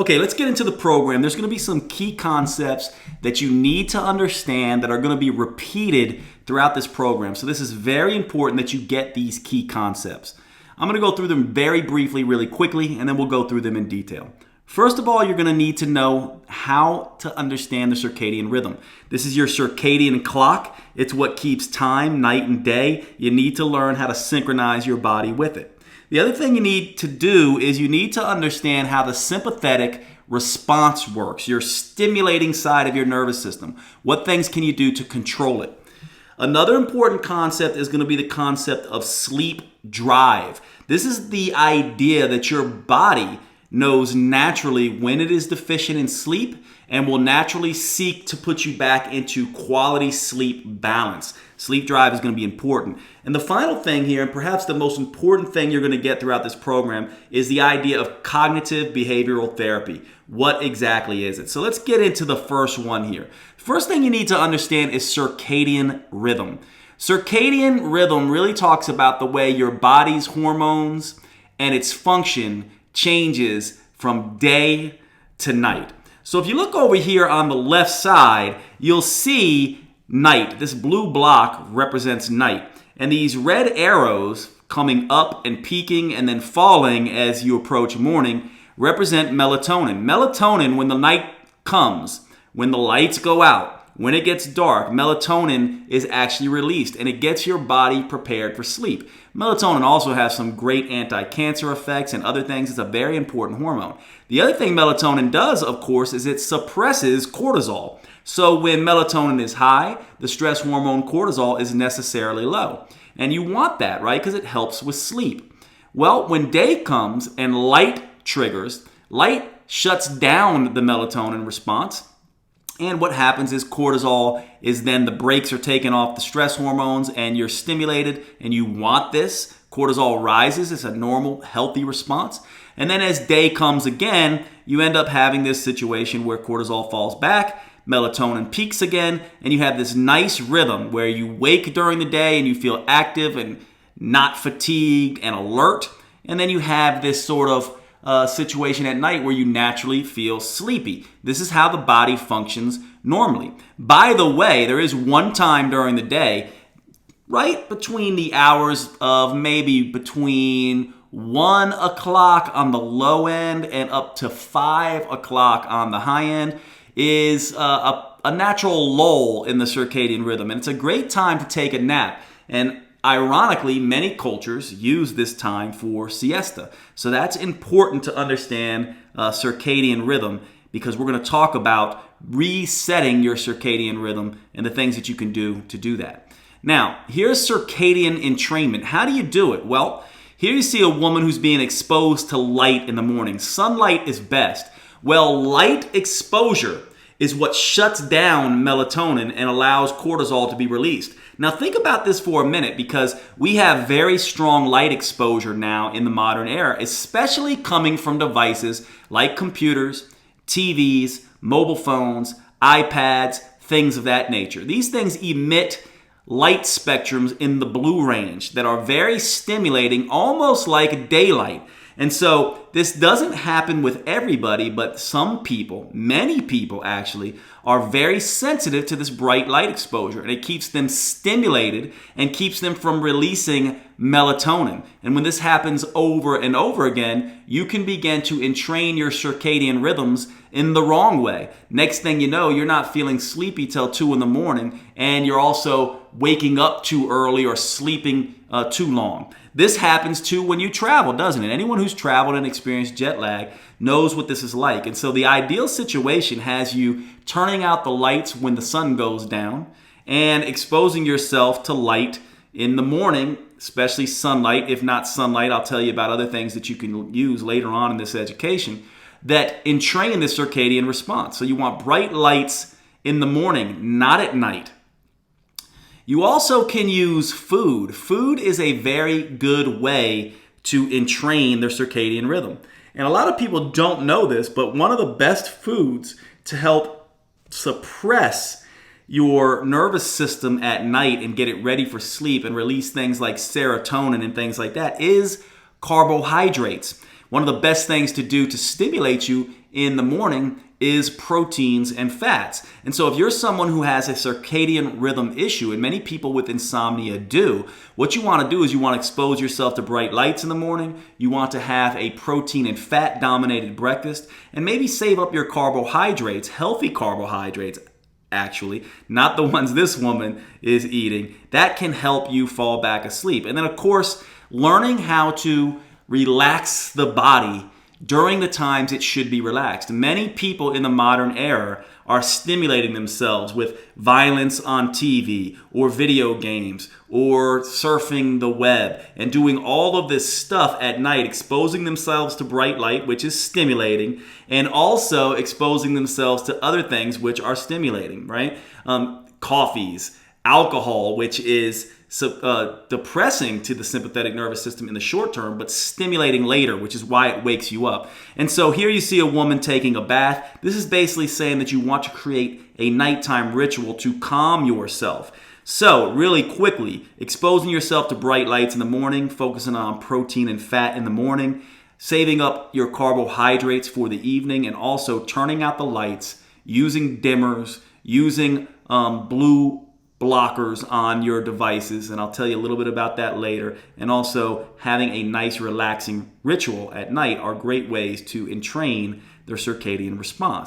Okay, let's get into the program. There's going to be some key concepts that you need to understand that are going to be repeated throughout this program. So this is very important that you get these key concepts. I'm going to go through them very briefly, really quickly, and then we'll go through them in detail. First of all, you're going to need to know how to understand the circadian rhythm. This is your circadian clock. It's what keeps time, night and day. You need to learn how to synchronize your body with it. The other thing you need to do is you need to understand how the sympathetic response works, your stimulating side of your nervous system. What things can you do to control it? Another important concept is going to be the concept of sleep drive. This is the idea that your body knows naturally when it is deficient in sleep and will naturally seek to put you back into quality sleep balance. Sleep drive is going to be important. And the final thing here, and perhaps the most important thing you're going to get throughout this program, is the idea of cognitive behavioral therapy. What exactly is it? So let's get into the first one here. First thing you need to understand is circadian rhythm. Circadian rhythm really talks about the way your body's hormones and its function changes from day to night. So if you look over here on the left side, you'll see night. This blue block represents night. And these red arrows coming up and peaking and then falling as you approach morning represent melatonin. Melatonin, when the night comes, when the lights go out, when it gets dark, melatonin is actually released and it gets your body prepared for sleep. Melatonin also has some great anti-cancer effects and other things. It's a very important hormone. The other thing melatonin does, of course, is it suppresses cortisol. So when melatonin is high, the stress hormone cortisol is necessarily low. And you want that, right? Because it helps with sleep. Well, when day comes and light triggers, light shuts down the melatonin response. And what happens is cortisol is then the brakes are taken off the stress hormones and you're stimulated and you want this. Cortisol rises. It's a normal, healthy response. And then as day comes again, you end up having this situation where cortisol falls back, melatonin peaks again, and you have this nice rhythm where you wake during the day and you feel active and not fatigued and alert. And then you have this sort of situation at night where you naturally feel sleepy. This is how the body functions normally. By the way, there is one time during the day, right between the hours of maybe between 1 o'clock on the low end and up to 5 o'clock on the high end, is a natural lull in the circadian rhythm. And it's a great time to take a nap. And ironically, many cultures use this time for siesta. So that's important to understand circadian rhythm, because we're going to talk about resetting your circadian rhythm and the things that you can do to do that. Now, here's circadian entrainment. How do you do it? Well, here you see a woman who's being exposed to light in the morning. Sunlight is best. Well, light exposure is what shuts down melatonin and allows cortisol to be released. Now think about this for a minute, because we have very strong light exposure now in the modern era, especially coming from devices like computers, TVs, mobile phones, iPads, things of that nature. These things emit light spectrums in the blue range that are very stimulating, almost like daylight. And so this doesn't happen with everybody, but some people, many people actually, are very sensitive to this bright light exposure, and it keeps them stimulated and keeps them from releasing melatonin. And when this happens over and over again, you can begin to entrain your circadian rhythms in the wrong way. Next thing you know, you're not feeling sleepy till 2 in the morning, and you're also waking up too early or sleeping too long. This happens too when you travel, doesn't it? Anyone who's traveled and experienced jet lag knows what this is like. And so the ideal situation has you turning out the lights when the sun goes down and exposing yourself to light in the morning, especially sunlight. If not sunlight, I'll tell you about other things that you can use later on in this education that entrain the circadian response. So you want bright lights in the morning, not at night. You also can use food. Food is a very good way to entrain their circadian rhythm. And a lot of people don't know this, but one of the best foods to help suppress your nervous system at night and get it ready for sleep and release things like serotonin and things like that is carbohydrates. One of the best things to do to stimulate you in the morning is proteins and fats. And so if you're someone who has a circadian rhythm issue, and many people with insomnia do, what you want to do is you want to expose yourself to bright lights in the morning. You want to have a protein and fat dominated breakfast, and maybe save up your carbohydrates, healthy carbohydrates actually, not the ones this woman is eating. That can help you fall back asleep. And then of course, learning how to relax the body during the times it should be relaxed. Many people in the modern era are stimulating themselves with violence on TV or video games or surfing the web and doing all of this stuff at night, exposing themselves to bright light, which is stimulating, and also exposing themselves to other things which are stimulating, right? Coffees, alcohol, which is depressing to the sympathetic nervous system in the short term, but stimulating later, which is why it wakes you up. And so here you see a woman taking a bath. This is basically saying that you want to create a nighttime ritual to calm yourself. So really quickly, exposing yourself to bright lights in the morning, focusing on protein and fat in the morning, saving up your carbohydrates for the evening, and also turning out the lights, using dimmers, using blue blockers on your devices, and I'll tell you a little bit about that later, and also having a nice relaxing ritual at night are great ways to entrain their circadian response.